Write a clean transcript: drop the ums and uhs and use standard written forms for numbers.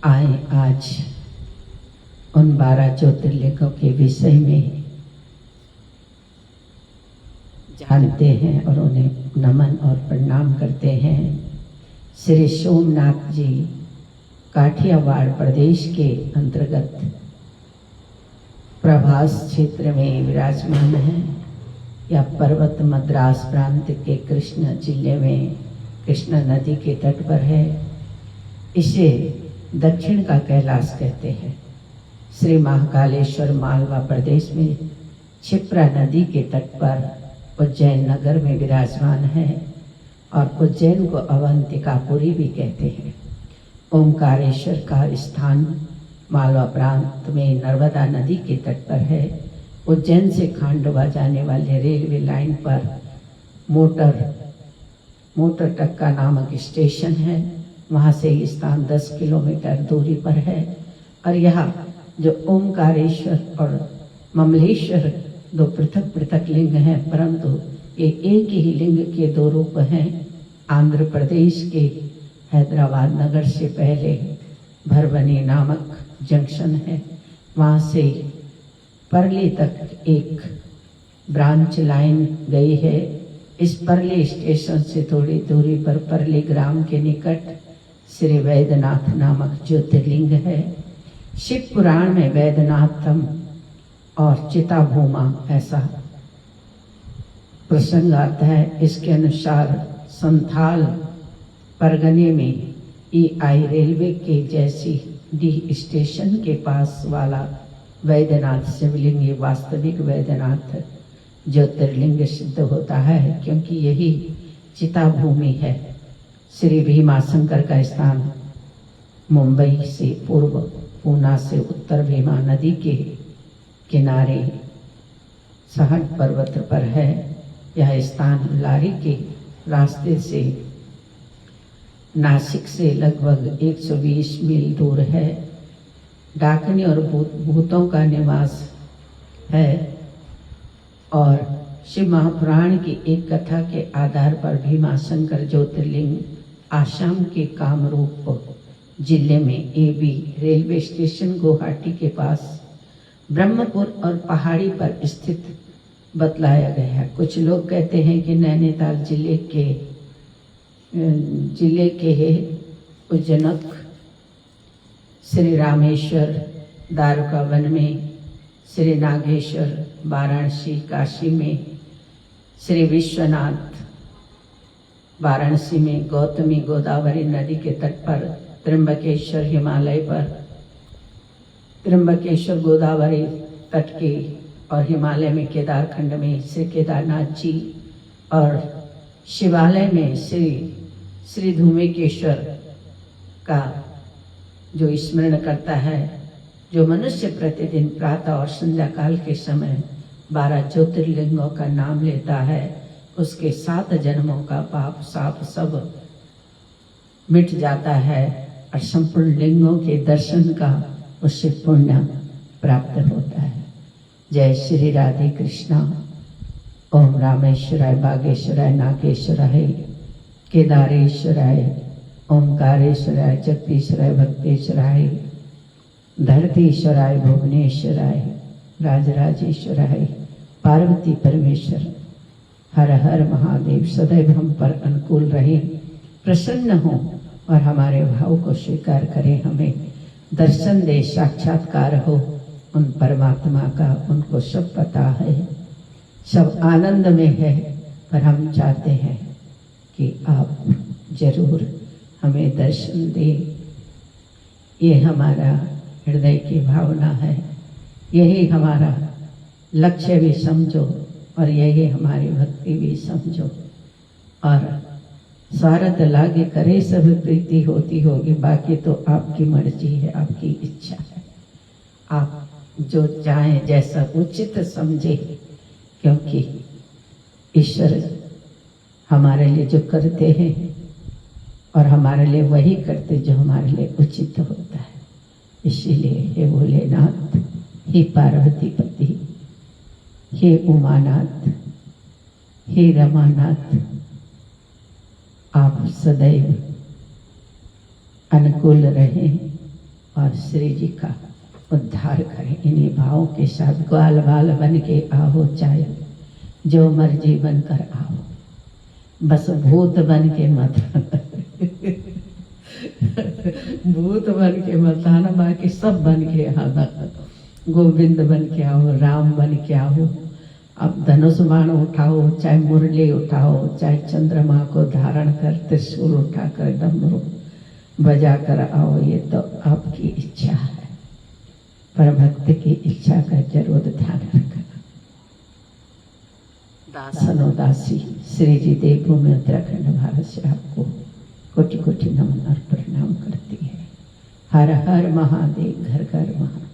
आए आज उन 12 ज्योतिर्लिंगों के विषय में जानते हैं और उन्हें नमन और प्रणाम करते हैं। श्री सोमनाथ जी काठियावाड़ प्रदेश के अंतर्गत प्रभास क्षेत्र में विराजमान हैं। यह पर्वत मद्रास प्रांत के कृष्णा जिले में कृष्णा नदी के तट पर है। इसे दक्षिण का कैलाश कहते हैं। श्री महाकालेश्वर मालवा प्रदेश में क्षिप्रा नदी के तट पर उज्जैन नगर में विराजमान है और उज्जैन को अवंतिकापुरी भी कहते हैं। ओमकारेश्वर का स्थान मालवा प्रांत में नर्मदा नदी के तट पर है। उज्जैन से खांडवा जाने वाले रेलवे लाइन पर मोटर टक्का नामक स्टेशन है। वहाँ से ये स्थान 10 किलोमीटर दूरी पर है। और यहाँ जो ओमकारेश्वर और ममलेश्वर दो पृथक पृथक लिंग हैं, परंतु ये एक ही लिंग के दो रूप हैं। आंध्र प्रदेश के हैदराबाद नगर से पहले भरबनी नामक जंक्शन है, वहाँ से परली तक एक ब्रांच लाइन गई है। इस परली स्टेशन से थोड़ी दूरी पर परली ग्राम के निकट श्री वैद्यनाथ नामक ज्योतिर्लिंग है। शिव पुराण में वैद्यनाथम और चिताभूमा ऐसा प्रसंग आता है। इसके अनुसार संथाल परगने में EI रेलवे के जैसी डी स्टेशन के पास वाला वैद्यनाथ शिवलिंग ये वास्तविक वैद्यनाथ ज्योतिर्लिंग सिद्ध होता है, क्योंकि यही चिताभूमि है। श्री भीमाशंकर का स्थान मुंबई से पूर्व, पूना से उत्तर भीमा नदी के किनारे सहट पर्वत पर है। यह स्थान लारी के रास्ते से नासिक से लगभग 120 मील दूर है। डाकनी और भूतों का निवास है और शिव महापुराण की एक कथा के आधार पर भीमाशंकर ज्योतिर्लिंग आसाम के कामरूप जिले में AB रेलवे स्टेशन गुवाहाटी के पास ब्रह्मपुर और पहाड़ी पर स्थित बतलाया गया है। कुछ लोग कहते हैं कि नैनीताल जिले के उज्जैनक श्री रामेश्वर द्वारका वन में, श्री नागेश्वर वाराणसी काशी में, श्री विश्वनाथ वाराणसी में, गौतमी गोदावरी नदी के तट पर, त्र्यंबकेश्वर हिमालय पर, त्र्यंबकेश्वर गोदावरी तट के और हिमालय में केदारखंड में श्री केदारनाथ जी और शिवालय में श्री धूमेकेश्वर का जो स्मरण करता है। जो मनुष्य प्रतिदिन प्रातः और संध्या काल के समय 12 ज्योतिर्लिंगों का नाम लेता है, उसके 7 जन्मों का पाप साप सब मिट जाता है और संपूर्ण लिंगों के दर्शन का उससे पुण्य प्राप्त होता है। जय श्री राधे कृष्णा। ओम रामेश्वराय बागेश्वराय नागेश्वराय केदारेश्वराय ओमकारेश्वराय जगदीश्वराय भक्तेश्वराय धरतीश्वराय भुवनेश्वराय राजराजेश्वराय पार्वती परमेश्वर हर हर महादेव सदैव हम पर अनुकूल रहे, प्रसन्न हो और हमारे भाव को स्वीकार करें। हमें दर्शन दे, साक्षात्कार हो उन परमात्मा का। उनको सब पता है, सब आनंद में है, पर हम चाहते हैं कि आप जरूर हमें दर्शन दें। ये हमारा हृदय की भावना है, यही हमारा लक्ष्य भी समझो और यही हमारी भक्ति भी समझो। और स्वार्थ लागे करे सब प्रीति होती होगी, बाकी तो आपकी मर्जी है, आपकी इच्छा है। आप जो चाहें, जैसा उचित समझे, क्योंकि ईश्वर हमारे लिए जो करते हैं और हमारे लिए वही करते जो हमारे लिए उचित होता है। इसीलिए हे भोलेनाथ, हे पार्वती पति, हे उमानाथ, हे रमानाथ, आप सदैव अनुकूल रहें और श्री जी का उद्धार करें। इन्हीं भावों के साथ ग्वाल बाल बन के आओ, चाहे जो मर्जी बनकर आओ, बस भूत बन के मत भूत बन के मत आना, बाकी सब बन के आना। गोविंद बन के आओ, राम बन के आओ। अब धनुष बाण उठाओ, चाहे मुरली उठाओ, चाहे चंद्रमा को धारण कर त्रिशूल उठाकर डमरू बजा कर आओ, ये तो आपकी इच्छा है। पर भक्त की इच्छा का जरूर ध्यान रखना। दासनो दासी श्री जी देवभूमि उत्तराखंड भारत से आपको कोटि कोटि नमन और प्रणाम करती है। हर हर महादेव, घर घर महादेव।